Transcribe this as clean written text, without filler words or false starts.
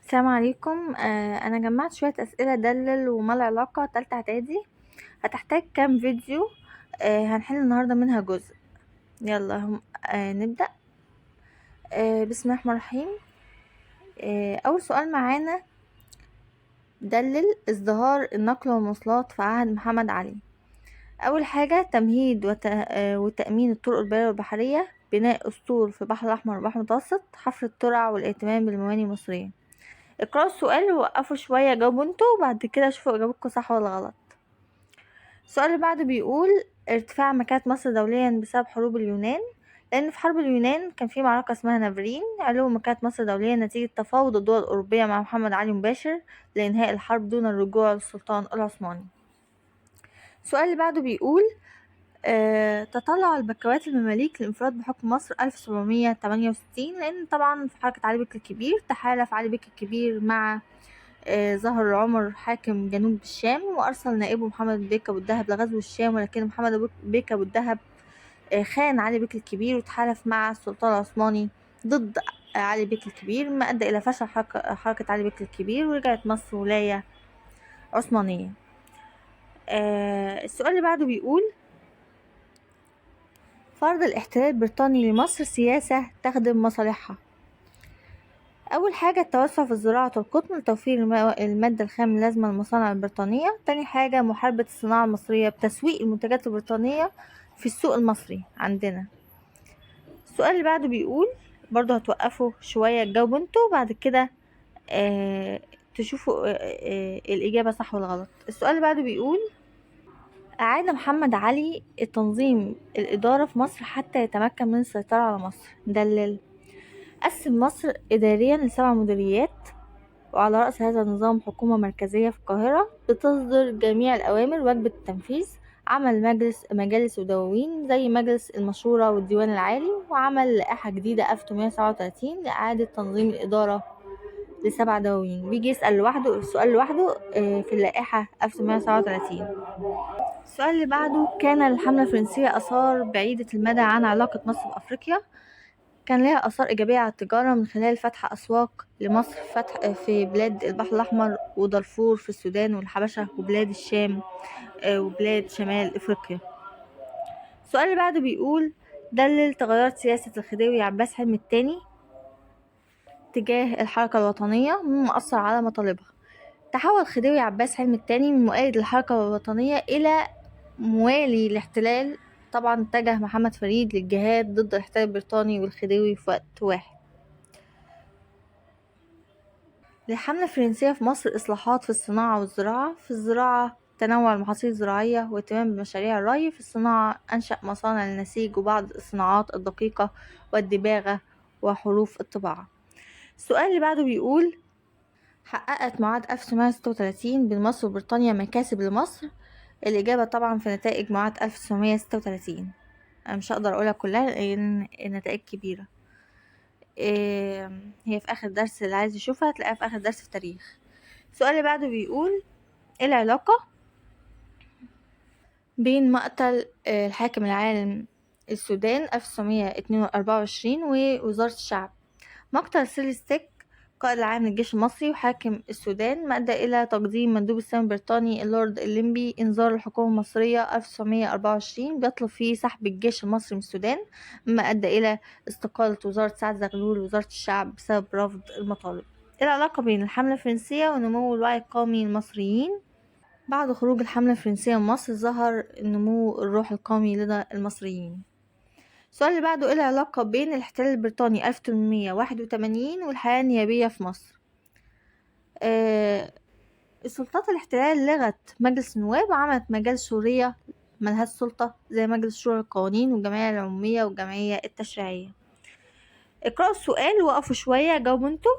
السلام عليكم. انا جمعت شويه اسئله دلل وما العلاقه تالتة اعدادي. هتحتاج كام فيديو. هنحل النهارده منها جزء. يلا نبدا. بسم الله الرحمن الرحيم. اول سؤال معانا: دلل ازدهار النقل والمواصلات في عهد محمد علي. اول حاجه: تمهيد وتامين الطرق البريه والبحريه، بناء اسطول في البحر الاحمر والبحر المتوسط، حفر الترع والاهتمام بالموانئ المصريه. اقرأوا السؤال ووقفوا شوية، جاوبوا انتوا وبعد كده شوفوا اجابتكم صح ولا غلط. السؤال اللي بعده بيقول: ارتفاع مكانة مصر دوليا بسبب حروب اليونان. لان في حرب اليونان كان في معركة اسمها نافرين. علو مكانة مصر دوليا نتيجة تفاوض الدول الأوروبية مع محمد علي مباشر لإنهاء الحرب دون الرجوع للسلطان العثماني. السؤال اللي بعده بيقول: تطلع البكوات المماليك للانفراد بحكم مصر 1768. لأن طبعا في حركة علي بك الكبير تحالف علي بك الكبير مع ظهر عمر حاكم جنوب الشام، وأرسل نائبه محمد بيك أبو الدهب لغزو الشام، ولكن محمد بيك أبو الدهب خان علي بك الكبير وتحالف مع السلطان العثماني ضد علي بك الكبير، ما أدى إلى فشل حركة علي بك الكبير، ورجعت مصر ولاية عثمانية. السؤال اللي بعده بيقول: فرض الاحتلال البريطاني لمصر سياسة تخدم مصالحها. أول حاجة: التوسع في الزراعة والقطن لتوفير المادة الخام اللازمة للمصانع البريطانية. تاني حاجة: محاربة الصناعة المصرية بتسويق المنتجات البريطانية في السوق المصري عندنا. السؤال اللي بعده بيقول، برضو هتوقفوا شوية تجاوبوا انتوا وبعد كده تشوفوا الإجابة صح ولا غلط. السؤال اللي بعده بيقول: أعاد محمد علي تنظيم الإدارة في مصر حتى يتمكن من السيطرة على مصر. دلل: قسم مصر إداريا ل7 مديريات، وعلى رأس هذا النظام حكومة مركزية في القاهرة بتصدر جميع الأوامر واجبة التنفيذ. عمل مجالس ودواوين زي مجلس المشورة والديوان العالي، وعمل لائحة جديدة 1837 لإعادة تنظيم الإدارة ل7 دواوين. بيجي يسأل لوحده السؤال لوحده في اللائحة 1837. السؤال اللي بعده: كان الحملة الفرنسية آثار بعيدة المدى عن علاقة مصر بأفريقيا. كان لها آثار إيجابية على التجارة من خلال فتح أسواق لمصر في بلاد البحر الأحمر ودارفور في السودان والحبشة وبلاد الشام وبلاد شمال أفريقيا. السؤال اللي بعده بيقول: دلل تغيرات سياسة الخديوي عباس حلمي الثاني تجاه الحركة الوطنية مما أثر على مطالبها. تحول خديوي عباس حلمي الثاني من مؤيد للحركة الوطنية إلى موالي الاحتلال. طبعا اتجه محمد فريد للجهاد ضد الاحتلال البريطاني والخديوي في وقت واحد. للحملة الفرنسية في مصر إصلاحات في الصناعة والزراعة. في الزراعة تنوع المحاصيل الزراعية واهتمام بمشاريع الري. في الصناعة أنشأ مصانع للنسيج وبعض الصناعات الدقيقة والدباغة وحروف الطباعة. السؤال اللي بعده بيقول: حققت معاهدة 1936 بين مصر وبريطانيا مكاسب لمصر. الإجابة طبعا في نتائج معاهدة 1936. أنا مش هقدر أقولها كلها لأن النتائج كبيرة. هي في آخر درس، اللي عايز يشوفها هتلاقيها في آخر درس في التاريخ. السؤال اللي بعده بيقول: ايه العلاقة بين مقتل الحاكم العالم السودان 1924 ووزارة الشعب؟ مقتل سيري ستيك قائد العام للجيش المصري وحاكم السودان ما أدى إلى تقديم مندوب السامي البريطاني اللورد الليمبي إنذار الحكومة المصرية 1924 بيطلب فيه سحب الجيش المصري من السودان، مما أدى إلى استقالة وزارة سعد زغلول وزارة الشعب بسبب رفض المطالب. إيه العلاقة بين الحملة الفرنسية ونمو الوعي القومي للمصريين؟ بعد خروج الحملة الفرنسية من مصر ظهر نمو الروح القومي لدى المصريين. السؤال اللي بعده: ايه العلاقة بين الاحتلال البريطاني 1881 والحياة النيابية في مصر؟ السلطات الاحتلال لغت مجلس النواب وعملت مجالس شورية ملهاش سلطة زي مجلس شورى القوانين والجمعية العمومية والجمعية التشريعية. اقرأوا السؤال ووقفوا شوية جاوبوا انتوا